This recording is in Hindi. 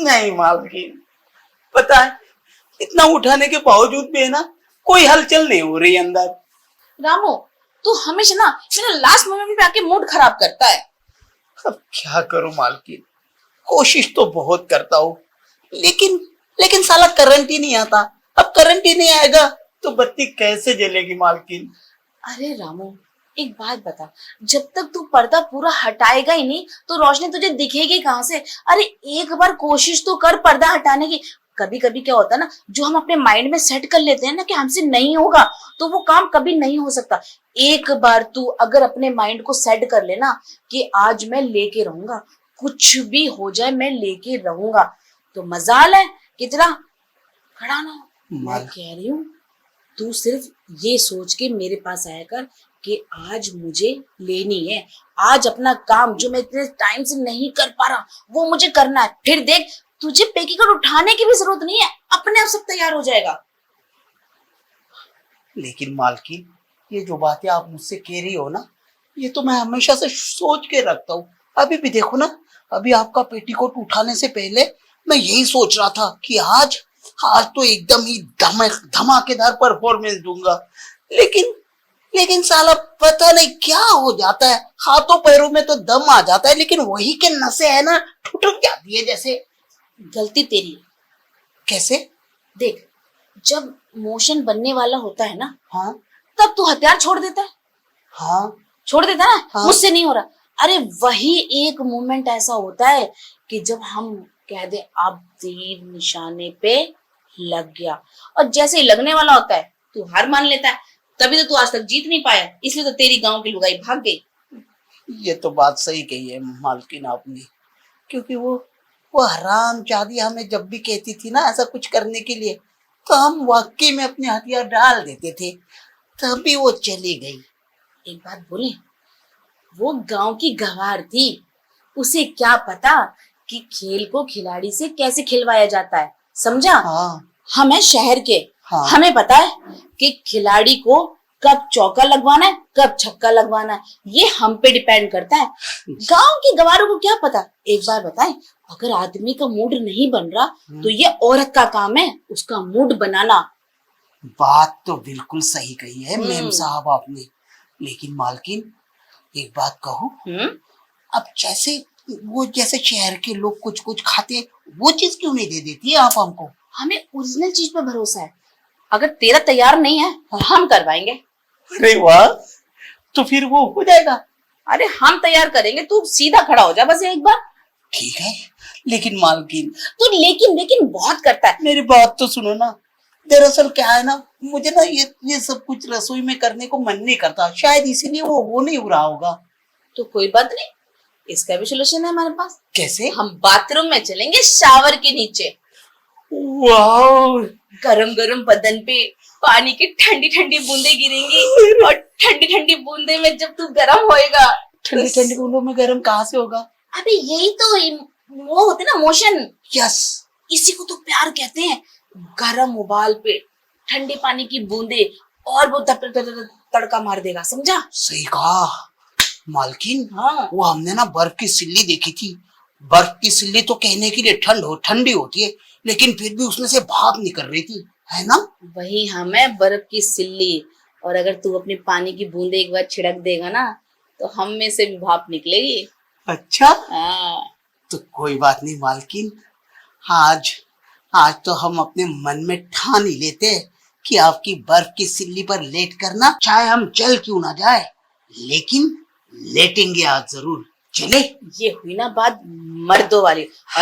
नहीं मालकिन, पता है इतना उठाने के बावजूद भी है ना कोई हलचल नहीं हो रही अंदर। रामू, तू हमेशा ना मेरा लास्ट मोमेंट पे आके मूड खराब करता है। अब क्या करूं मालकिन, कोशिश तो बहुत करता हूँ, लेकिन लेकिन साला करंट ही नहीं आता। अब करंट ही नहीं आएगा तो बत्ती कैसे जलेगी मालकिन। अरे रामू, एक बात बता, जब तक तू पर्दा पूरा हटाएगा ही नहीं तो रोशनी तुझे दिखेगी कहाँ से? अरे एक बार कोशिश तो कर पर्दा हटाने की। कभी कभी क्या होता है ना, जो हम अपने माइंड में सेट कर लेते हैं ना कि हमसे नहीं होगा, तो वो काम कभी नहीं हो सकता। एक बार तू अगर अपने माइंड को सेट कर लेना कि आज मैं लेके रहूंगा, कुछ भी हो जाए मैं लेके रहूंगा, तो मजाल है कि तेरा खड़ा ना हो। मैं कह रही हूँ तू सिर्फ ये सोच के मेरे पास आया कर कि आज मुझे लेनी है, आज अपना काम जो मैं इतने टाइम से नहीं कर पा रहा वो मुझे करना है। फिर देख, तुझे पेकीकोट उठाने की भी जरूरत नहीं है, अपने आप सब तैयार हो जाएगा। लेकिन मालकिन, ये जो बातें आप मुझसे कह रही हो ना, ये तो मैं हमेशा से सोच के रखता हूँ। अभी भी देखो ना, अभी आपका पेटीकोट उठाने से पहले मैं यही सोच रहा था कि आज आज तो एकदम ही धमाकेदार परफॉर्मेंस दूंगा। लेकिन लेकिन साला पता नहीं क्या हो जाता है, हाथों पैरों में तो दम आ जाता है, लेकिन वही के नसें है ना ठुठक जाती है जैसे। गलती तेरी है। कैसे? देख, जब मोशन बनने वाला होता है ना, हाँ तब तू हथियार छोड़ देता है। हाँ छोड़ देता है ना, हाँ। मुझसे नहीं हो रहा। अरे वही एक मोमेंट ऐसा होता है कि जब हम कह दे अब तीर निशाने पे लग गया, और जैसे ही लगने वाला होता है तू हार मान लेता है। तभी तो तू आज तक जीत नहीं पाया, इसलिए तो तेरी गांव की लुगाई भाग गई। ये तो बात सही कही है मालकिन आपने, क्योंकि वो हरामजादी हमें जब भी कहती थी ना ऐसा कुछ करने के लिए, तो हम वाकई में अपने हथियार डाल देते थे, तभी वो चली गई। एक बात बोले, वो गांव की गंवार थी, उसे क्या पता कि खेल को खिलाड़ी से कैसे खिलवाया जाता है, समझा? हाँ हम है शहर के, हाँ। हमें पता है कि खिलाड़ी को कब चौका लगवाना है, कब छक्का लगवाना है, ये हम पे डिपेंड करता है। गांव की गंवारों को क्या पता? एक बार बताएं, अगर आदमी का मूड नहीं बन रहा तो ये औरत का काम है उसका मूड बनाना। बात तो बिल्कुल सही कही है मेम साहब आपने। लेकिन मालकिन, एक बात कहूं, अब जैसे शहर के लोग कुछ कुछ खाते, वो चीज क्यों नहीं दे देती है आप हमको? हमें ओरिजिनल चीज पे भरोसा है, अगर तेरा तैयार नहीं है हम करवाएंगे। अरे वाह, तो फिर वो हो जाएगा। अरे हम तैयार करेंगे, तू सीधा खड़ा हो जा बस एक बार। ठीक है, लेकिन मालकिन, तू लेकिन बहुत करता है। मेरी बात तो सुनो ना। दरअसल क्या है ना, मुझे ना ये सब कुछ रसोई में करने को मन नहीं करता, शायद इसीलिए वो हो नहीं रहा होगा। तो कोई बात नहीं, इसका भी सोल्यूशन है हमारे पास। कैसे? हम बाथरूम में चलेंगे, शावर के नीचे। वाह, गरम गरम बदन पे पानी की ठंडी ठंडी बूंदे गिरेंगी, और ठंडी ठंडी बूंदे में जब तू गरम होएगा, ठंडी ठंडी बूंदों में गरम कहाँ से होगा? अबे यही तो वो होते ना मोशन। यस, इसी को तो प्यार कहते हैं। गरम उबाल पे ठंडे पानी की बूंदे, और वो तड़का मार देगा, समझा? सही कहा मालकिन। हाँ, वो हमने ना बर्फ की सिल्ली देखी थी। बर्फ की सिल्ली तो कहने के लिए ठंडी होती है, लेकिन फिर भी उसमें से भाप निकल रही थी, है ना? वही हमें बर्फ की सिल्ली। और अगर तू अपनी पानी की बूंदे एक बार छिड़क देगा ना, तो हम में से भी भाप निकलेगी। अच्छा, हाँ। तो कोई बात नहीं मालकिन, आज तो हम अपने मन में ठान ही लेते हैं कि आपकी बर्फ की सिल्ली पर लेट करना, चाहे हम चल क्यों ना जाए, लेकिन लेटेंगे आज जरूर। चले? ये हुई ना बात मर्दों वाली। और